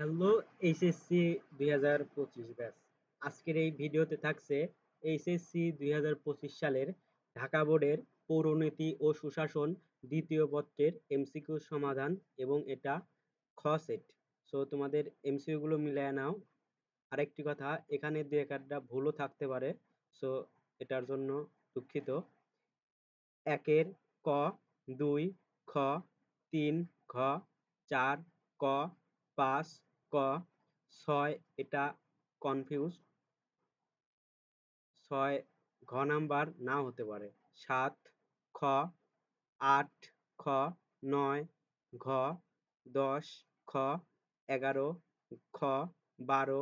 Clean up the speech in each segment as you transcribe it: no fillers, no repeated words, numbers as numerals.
Hello HSC 2025 batch. আজকের এই ভিডিওতে থাকছে এইচএসসি 2025 সালের ঢাকা বোর্ডের পৌরনীতি ও সুশাসন দ্বিতীয় পত্রের এমসিকিউ সমাধান এবং এটা খ সেট। সো তোমাদের এমসিকিউ গুলো মিলায় নাও। আরেকটি কথা, এখানে দু একটা ভুলও থাকতে পারে, সো এটার জন্য দুঃখিত। একের ক, 2 খ, 3 ঘ, 4 ক, 5 ক, 6 এটা কনফিউজ, 6 ঘ নাম্বার নাও হতে পারে। 7 খ, 8 খ, 9 ঘ, 10 খ, 11 খ, 12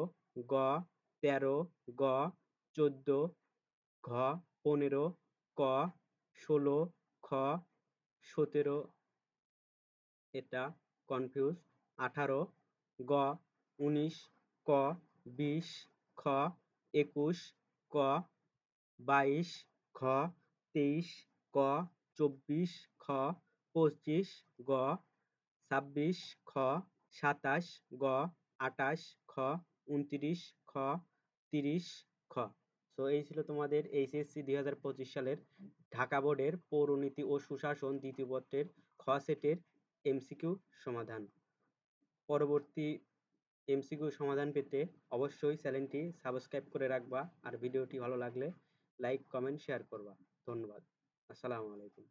গ, 13 গ, 14 ঘ, 15 ক, 16 খ, 17 এটা কনফিউজ, 18 গ, 19 ক, 20 খ, 21 ক, 22 ঘ, 23 ক, 24 খ, 25 গ, 26 খ, 27 গ, 28 খ, 29 খ, 30 খ। সো এই ছিল তোমাদের এইচএসসি 2025 সালের ঢাকা বোর্ডের পৌরনীতি ও সুশাসন দ্বিতীয় পত্রের খ সেটের এমসিকিউ সমাধান। পরবর্তী এমসিকিউ সমাধান পেতে অবশ্যই চ্যানেলটি সাবস্ক্রাইব করে রাখবা, আর ভিডিওটি ভালো লাগলে লাইক, কমেন্ট, শেয়ার করবা। ধন্যবাদ। আসসালামু আলাইকুম।